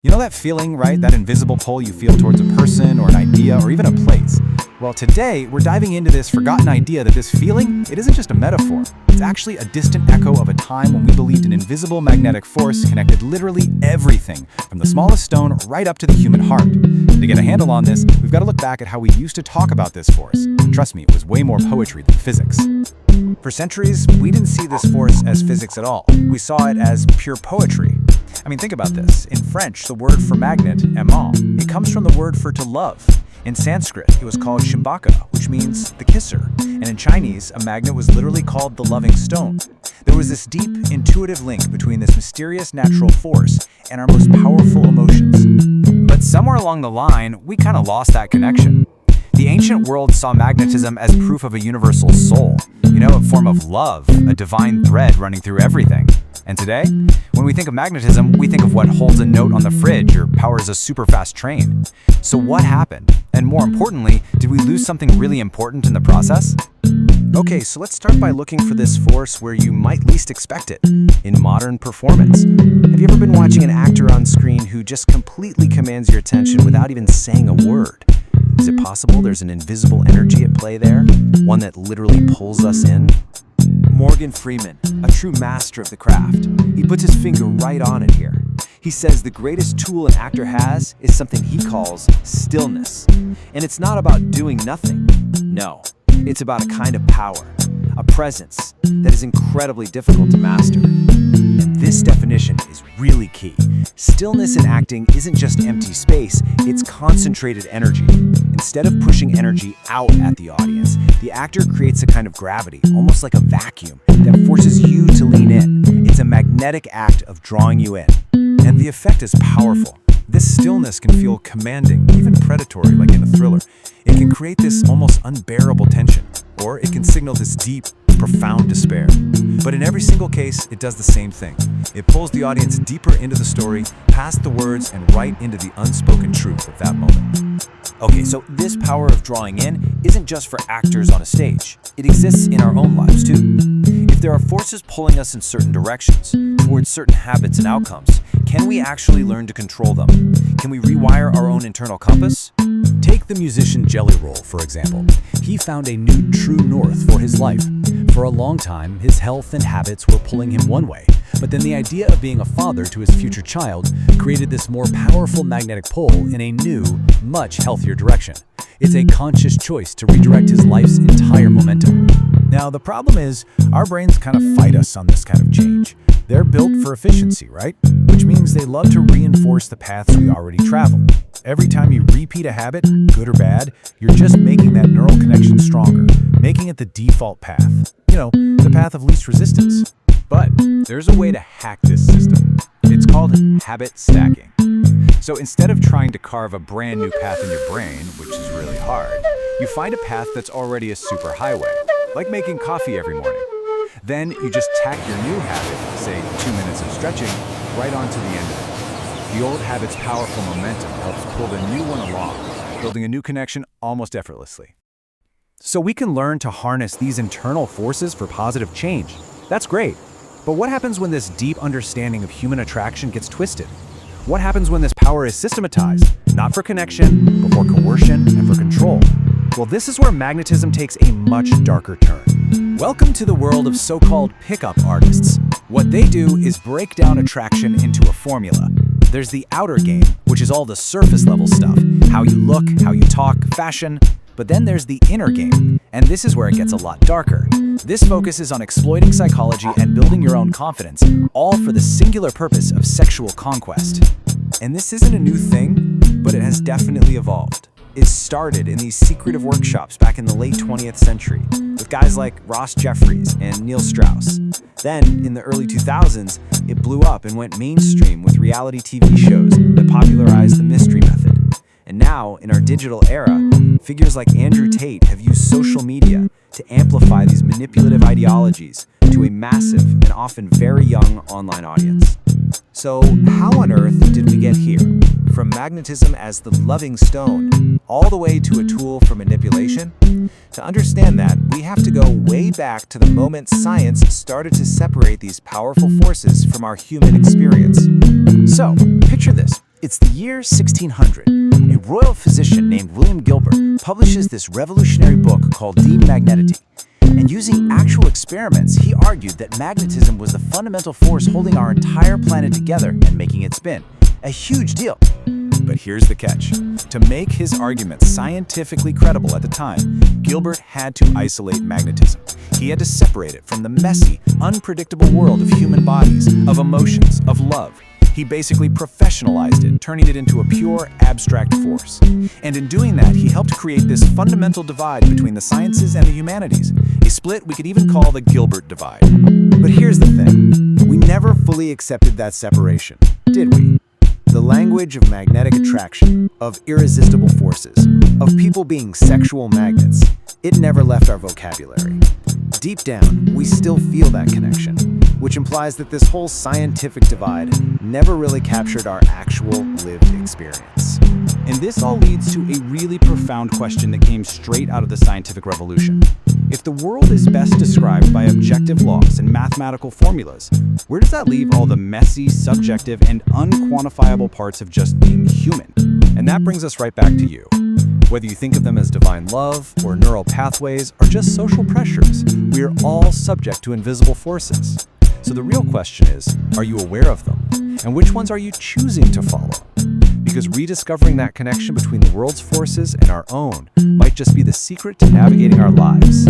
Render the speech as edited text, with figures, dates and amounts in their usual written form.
You know that feeling, right? That invisible pull you feel towards a person or an idea or even a place. Well, today we're diving into this forgotten idea that this feeling, it isn't just a metaphor. It's actually a distant echo of a time when we believed an invisible magnetic force connected literally everything, from the smallest stone right up to the human heart. To get a handle on this, we've got to look back at how we used to talk about this force. Trust me, it was way more poetry than physics. For centuries, we didn't see this force as physics at all. We saw it as pure poetry. I mean, think about this. In French, the word for magnet, aimant, it comes from the word for to love. In Sanskrit, it was called shimbaka, which means the kisser. And in Chinese, a magnet was literally called the loving stone. There was this deep, intuitive link between this mysterious natural force and our most powerful emotions. But somewhere along the line, we kind of lost that connection. The ancient world saw magnetism as proof of a universal soul, a form of love, a divine thread running through everything. And today, when we think of magnetism, we think of what holds a note on the fridge or powers a super fast train. So what happened? And more importantly, did we lose something really important in the process? Okay, so let's start by looking for this force where you might least expect it, in modern performance. Have you ever been watching an actor on screen who just completely commands your attention without even saying a word? Is it possible there's an invisible energy at play there? One that literally pulls us in? Morgan Freeman, a true master of the craft. He puts his finger right on it here. He says the greatest tool an actor has is something he calls stillness. And it's not about doing nothing. No, it's about a kind of power, a presence that is incredibly difficult to master. And this definition is really key. Stillness in acting isn't just empty space, it's concentrated energy. Instead of pushing energy out at the audience, the actor creates a kind of gravity, almost like a vacuum, that forces you to lean in. It's a magnetic act of drawing you in. And the effect is powerful. This stillness can feel commanding, even predatory, like in a thriller. It can create this almost unbearable tension, or it can signal this deep, profound despair. But in every single case, it does the same thing. It pulls the audience deeper into the story, past the words, and right into the unspoken truth of that moment. Okay, so this power of drawing in isn't just for actors on a stage. It exists in our own lives too. If there are forces pulling us in certain directions, towards certain habits and outcomes, can we actually learn to control them? Can we rewire our own internal compass? Take the musician Jelly Roll, for example. He found a new true north for his life. For a long time, his health and habits were pulling him one way, but then the idea of being a father to his future child created this more powerful magnetic pull in a new, much healthier direction. It's a conscious choice to redirect his life's entire momentum. Now, the problem is, our brains kind of fight us on this kind of change. They're built for efficiency, right? Which means they love to reinforce the paths we already travel. Every time you repeat a habit, good or bad, you're just making that neural connection stronger, making it the default path. The path of least resistance. But there's a way to hack this system. It's called habit stacking. So instead of trying to carve a brand new path in your brain, which is really hard, you find a path that's already a super highway, like making coffee every morning. Then you just tack your new habit, say 2 minutes of stretching, right onto the end of it. The old habit's powerful momentum helps pull the new one along, building a new connection almost effortlessly. So we can learn to harness these internal forces for positive change. That's great. But what happens when this deep understanding of human attraction gets twisted? What happens when this power is systematized, not for connection, but for coercion and for control? Well, this is where magnetism takes a much darker turn. Welcome to the world of so-called pickup artists. What they do is break down attraction into a formula. There's the outer game, which is all the surface level stuff, how you look, how you talk, fashion. But then there's the inner game, and this is where it gets a lot darker. This focuses on exploiting psychology and building your own confidence, all for the singular purpose of sexual conquest. And this isn't a new thing, but it has definitely evolved. It started in these secretive workshops back in the late 20th century, with guys like Ross Jeffries and Neil Strauss. Then, in the early 2000s, it blew up and went mainstream with reality TV shows that popularized the mystery method. And now, in our digital era, figures like Andrew Tate have used social media to amplify these manipulative ideologies to a massive and often very young online audience. So, how on earth did we get here? From magnetism as the loving stone, all the way to a tool for manipulation? To understand that, we have to go way back to the moment science started to separate these powerful forces from our human experience. So, picture this. It's the year 1600. A royal physician named William Gilbert publishes this revolutionary book called De Magnetism. And using actual experiments, he argued that magnetism was the fundamental force holding our entire planet together and making it spin. A huge deal. But here's the catch. To make his arguments scientifically credible at the time, Gilbert had to isolate magnetism. He had to separate it from the messy, unpredictable world of human bodies, of emotions, of love. He basically professionalized it, turning it into a pure, abstract force. And in doing that, he helped create this fundamental divide between the sciences and the humanities, a split we could even call the Gilbert divide. But here's the thing. We never fully accepted that separation, did we? The language of magnetic attraction, of irresistible forces, of people being sexual magnets, it never left our vocabulary. Deep down, we still feel that connection, which implies that this whole scientific divide never really captured our actual lived experience. And this all leads to a really profound question that came straight out of the scientific revolution. If the world is best described by objective laws and mathematical formulas, where does that leave all the messy, subjective, and unquantifiable parts of just being human? And that brings us right back to you. Whether you think of them as divine love, or neural pathways, or just social pressures, we are all subject to invisible forces. So the real question is, are you aware of them? And which ones are you choosing to follow? Because rediscovering that connection between the world's forces and our own might just be the secret to navigating our lives.